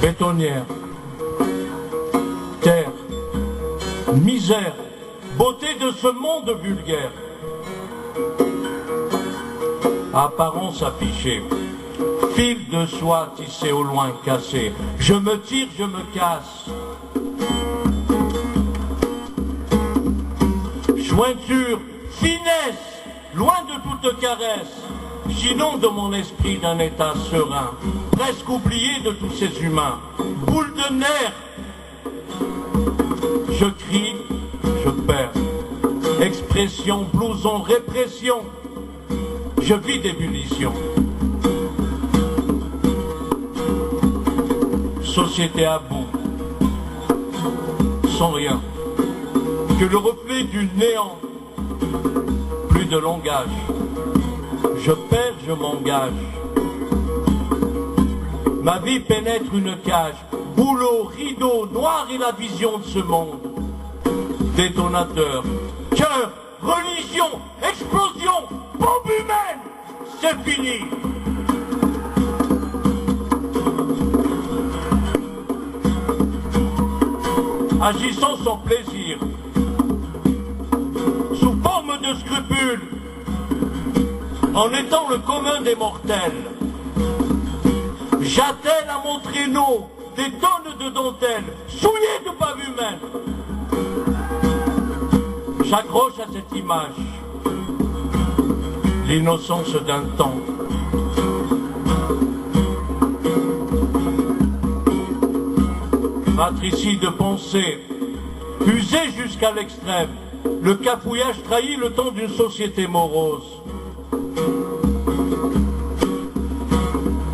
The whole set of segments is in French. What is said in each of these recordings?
Bétonnière, terre, misère, beauté de ce monde vulgaire. Apparence affichée, fil de soie tissé au loin cassé. Je me tire, je me casse. Jointure, finesse, loin de toute caresse. J'inonde mon esprit d'un état serein, presque oublié de tous ces humains. Boule de nerfs, je crie, je perds. Expression, blouson, répression, je vis d'ébullition. Société à bout, sans rien, que le reflet du néant, plus de langage. Je perds, je m'engage. Ma vie pénètre une cage, boulot, rideau, noir et la vision de ce monde. Détonateur, cœur, religion, explosion, bombe humaine, c'est fini. Agissant sans plaisir, sous forme de scrupules, en étant le commun des mortels. J'attelle à mon traîneau des tonnes de dentelles, souillées de bave humaine. J'accroche à cette image l'innocence d'un temps. Matricide de pensée, usé jusqu'à l'extrême, le cafouillage trahit le temps d'une société morose.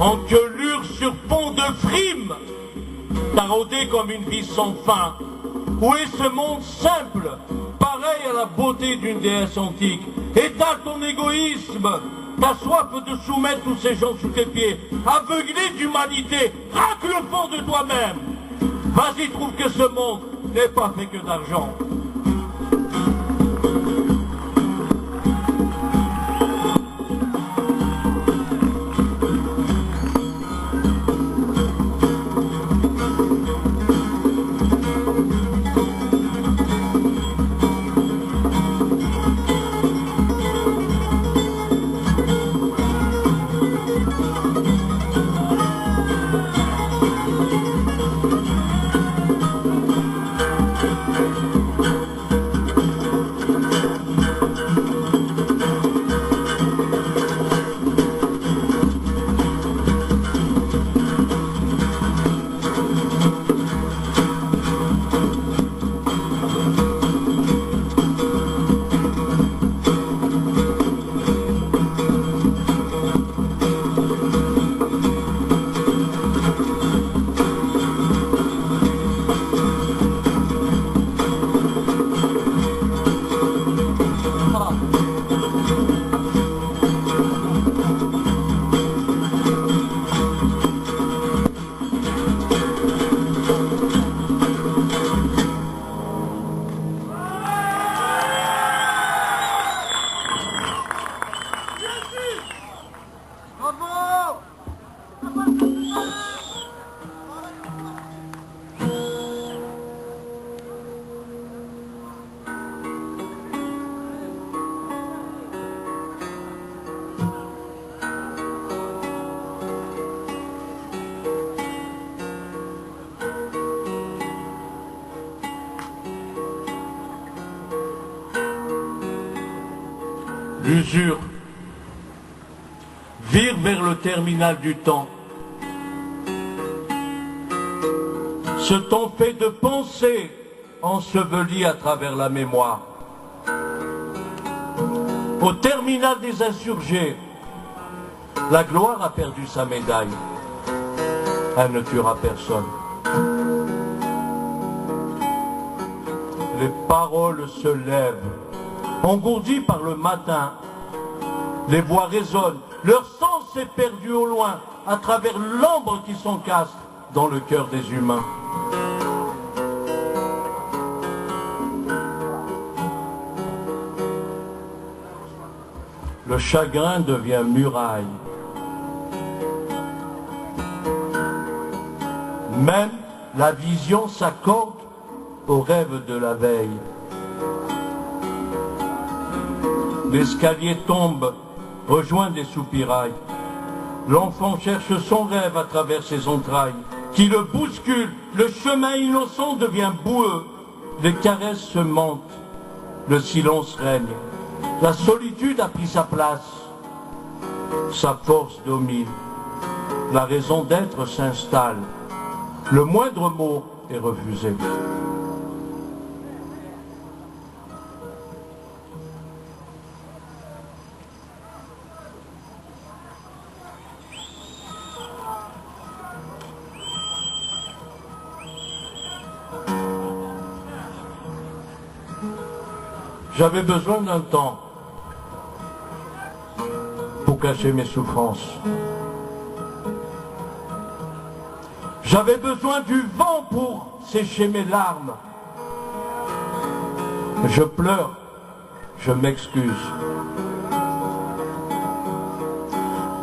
Enquelure sur fond de frime, taraudé comme une vie sans fin. Où est ce monde simple, pareil à la beauté d'une déesse antique? Étale ton égoïsme, ta soif de soumettre tous ces gens sous tes pieds, aveuglé d'humanité, raque le fond de toi-même. Vas-y, trouve que ce monde n'est pas fait que d'argent. L'usure vire vers le terminal du temps. Ce temps fait de pensées ensevelies à travers la mémoire. Au terminal des insurgés, la gloire a perdu sa médaille. Elle ne tuera personne. Les paroles se lèvent, engourdies par le matin. Les voix résonnent, leur sens s'est perdu au loin, à travers l'ombre qui s'encastre dans le cœur des humains. le chagrin devient muraille. Même la vision s'accorde au rêve de la veille. L'escalier tombe, rejoint des soupirails. L'enfant cherche son rêve à travers ses entrailles, qui le bouscule, le chemin innocent devient boueux. Les caresses se mentent, le silence règne. La solitude a pris sa place, sa force domine. La raison d'être s'installe, le moindre mot est refusé. J'avais besoin d'un temps pour cacher mes souffrances. J'avais besoin du vent pour sécher mes larmes. Je pleure, je m'excuse.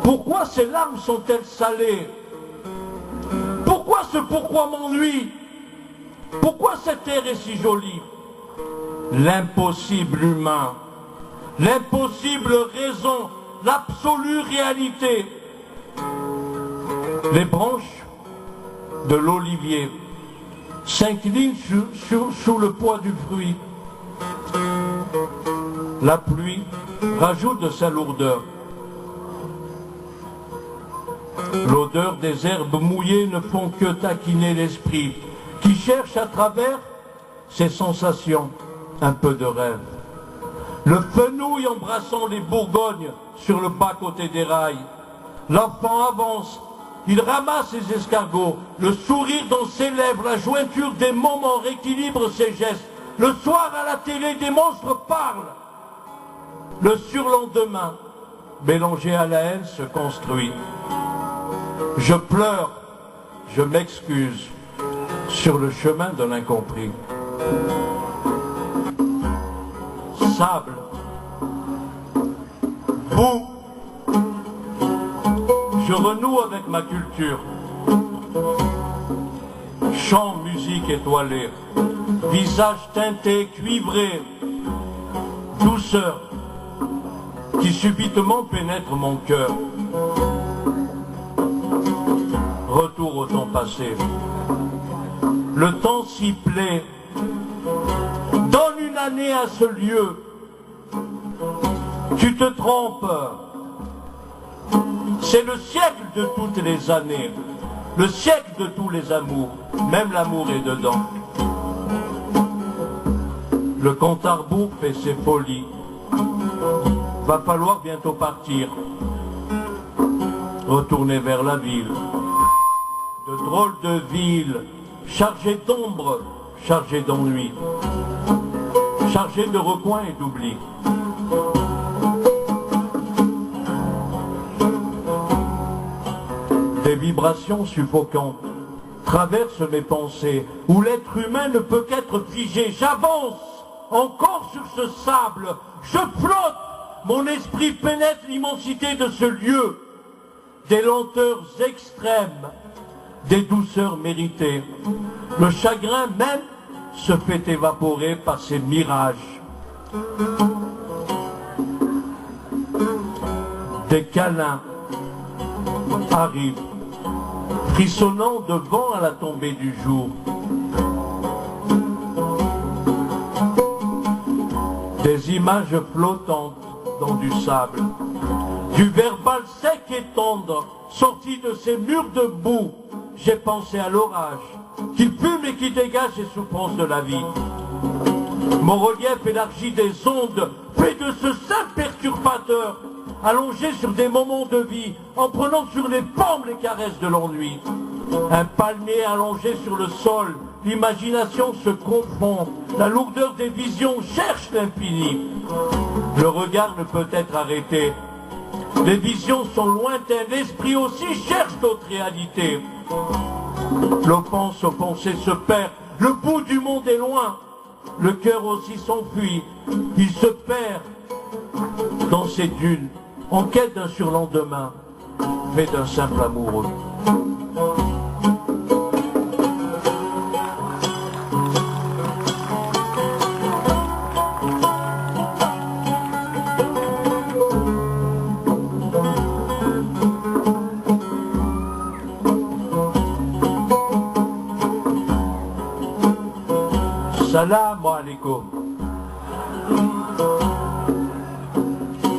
Pourquoi ces larmes sont-elles salées? Pourquoi ce pourquoi m'ennuie? Pourquoi cette air est si jolie? L'impossible humain, l'impossible raison, l'absolue réalité. Les branches de l'olivier s'inclinent sous le poids du fruit. La pluie rajoute de sa lourdeur. L'odeur des herbes mouillées ne font que taquiner l'esprit, qui cherche à travers ses sensations un peu de rêve. Le fenouil embrassant les Bourgognes sur le bas-côté des rails. L'enfant avance, il ramasse ses escargots, le sourire dans ses lèvres, la jointure des moments rééquilibre ses gestes. Le soir à la télé, des monstres parlent. Le surlendemain, mélangé à la haine, se construit. Je pleure, je m'excuse sur le chemin de l'incompris. Sable, boue, je renoue avec ma culture. Chant, musique étoilée, visage teinté, cuivré, douceur qui subitement pénètre mon cœur. Retour au temps passé. Le temps s'y plaît. Donne une année à ce lieu. Tu te trompes. C'est le siècle de toutes les années. Le siècle de tous les amours. Même l'amour est dedans. Le compte à rebours fait ses folies. Va falloir bientôt partir. Retourner vers la ville. De drôles de villes, chargées d'ombre, chargées d'ennui, chargées de recoins et d'oubli. Des vibrations suffocantes traversent mes pensées, où l'être humain ne peut qu'être figé. J'avance encore sur ce sable, je flotte, mon esprit pénètre l'immensité de ce lieu, des lenteurs extrêmes, des douceurs méritées. Le chagrin même se fait évaporer par ces mirages. Des câlins arrivent, frissonnant de vent à la tombée du jour. Des images flottantes dans du sable, du verbal sec et tendre, sorti de ces murs de boue. J'ai pensé à l'orage, qui fume et qui dégage les souffrances de la vie. Mon relief élargi des ondes, fait de ce simple perturbateur, allongé sur des moments de vie, en prenant sur les pommes les caresses de l'ennui. Un palmier allongé sur le sol, l'imagination se confond, la lourdeur des visions cherche l'infini. Le regard ne peut être arrêté. Les visions sont lointaines, l'esprit aussi cherche d'autres réalités. L'offense offensée se perd, le bout du monde est loin, le cœur aussi s'enfuit, il se perd dans ces dunes, en quête d'un surlendemain, fait d'un simple amoureux. Salam alaikum.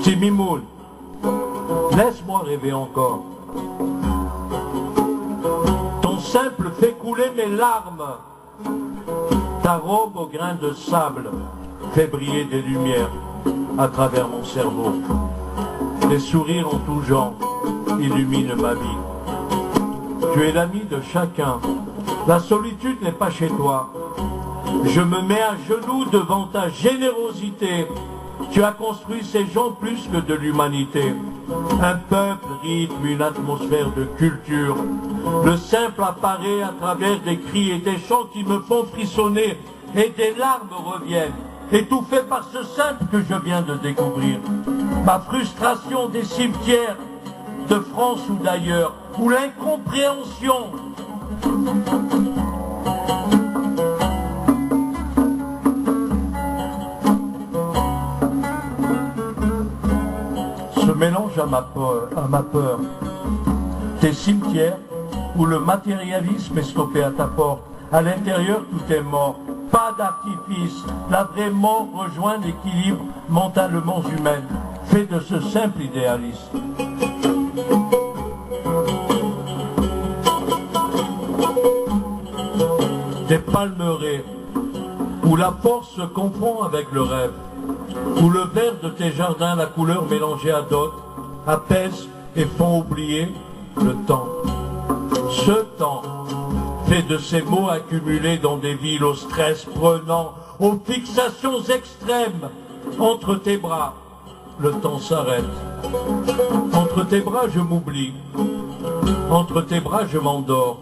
Timimoun, laisse-moi rêver encore. Ton simple fait couler mes larmes. Ta robe au grain de sable fait briller des lumières à travers mon cerveau. Des sourires en tout genre illuminent ma vie. Tu es l'ami de chacun. La solitude n'est pas chez toi. Je me mets à genoux devant ta générosité. Tu as construit ces gens plus que de l'humanité. Un peuple rythme une atmosphère de culture. Le simple apparaît à travers des cris et des chants qui me font frissonner. Et des larmes reviennent, étouffées par ce simple que je viens de découvrir. Ma frustration des cimetières de France ou d'ailleurs, ou l'incompréhension. Se mélange à ma peur. Tes cimetières où le matérialisme est stoppé à ta porte. À l'intérieur, tout est mort. Pas d'artifice. La vraie mort rejoint l'équilibre mentalement humain, fait de ce simple idéaliste. Des palmeraies où la force se confond avec le rêve. Où le vert de tes jardins, la couleur mélangée à d'autres, apaise et font oublier le temps. Ce temps, fait de ces mots accumulés dans des villes au stress prenant, aux fixations extrêmes. Entre tes bras, le temps s'arrête. Entre tes bras, je m'oublie. Entre tes bras, je m'endors.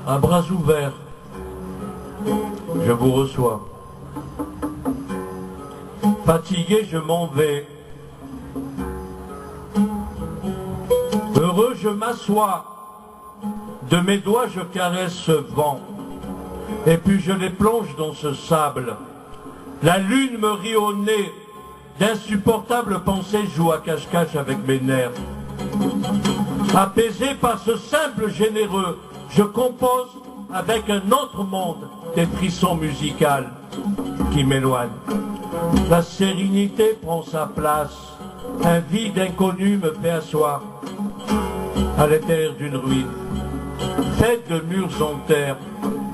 À bras ouverts, je vous reçois. Fatigué, je m'en vais. Heureux, je m'assois. De mes doigts, je caresse ce vent. Et puis je les plonge dans ce sable. La lune me rit au nez. D'insupportables pensées jouent à cache-cache avec mes nerfs. Apaisé par ce simple généreux, je compose avec un autre monde des frissons musicaux qui m'éloignent. La sérénité prend sa place, un vide inconnu me fait asseoir à l'intérieur d'une ruine, faite de murs en terre,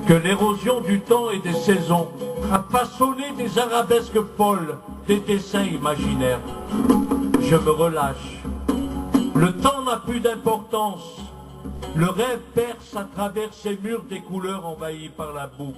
que l'érosion du temps et des saisons a façonné des arabesques folles, des dessins imaginaires. Je me relâche. Le temps n'a plus d'importance. Le rêve perce à travers ces murs des couleurs envahies par la boue.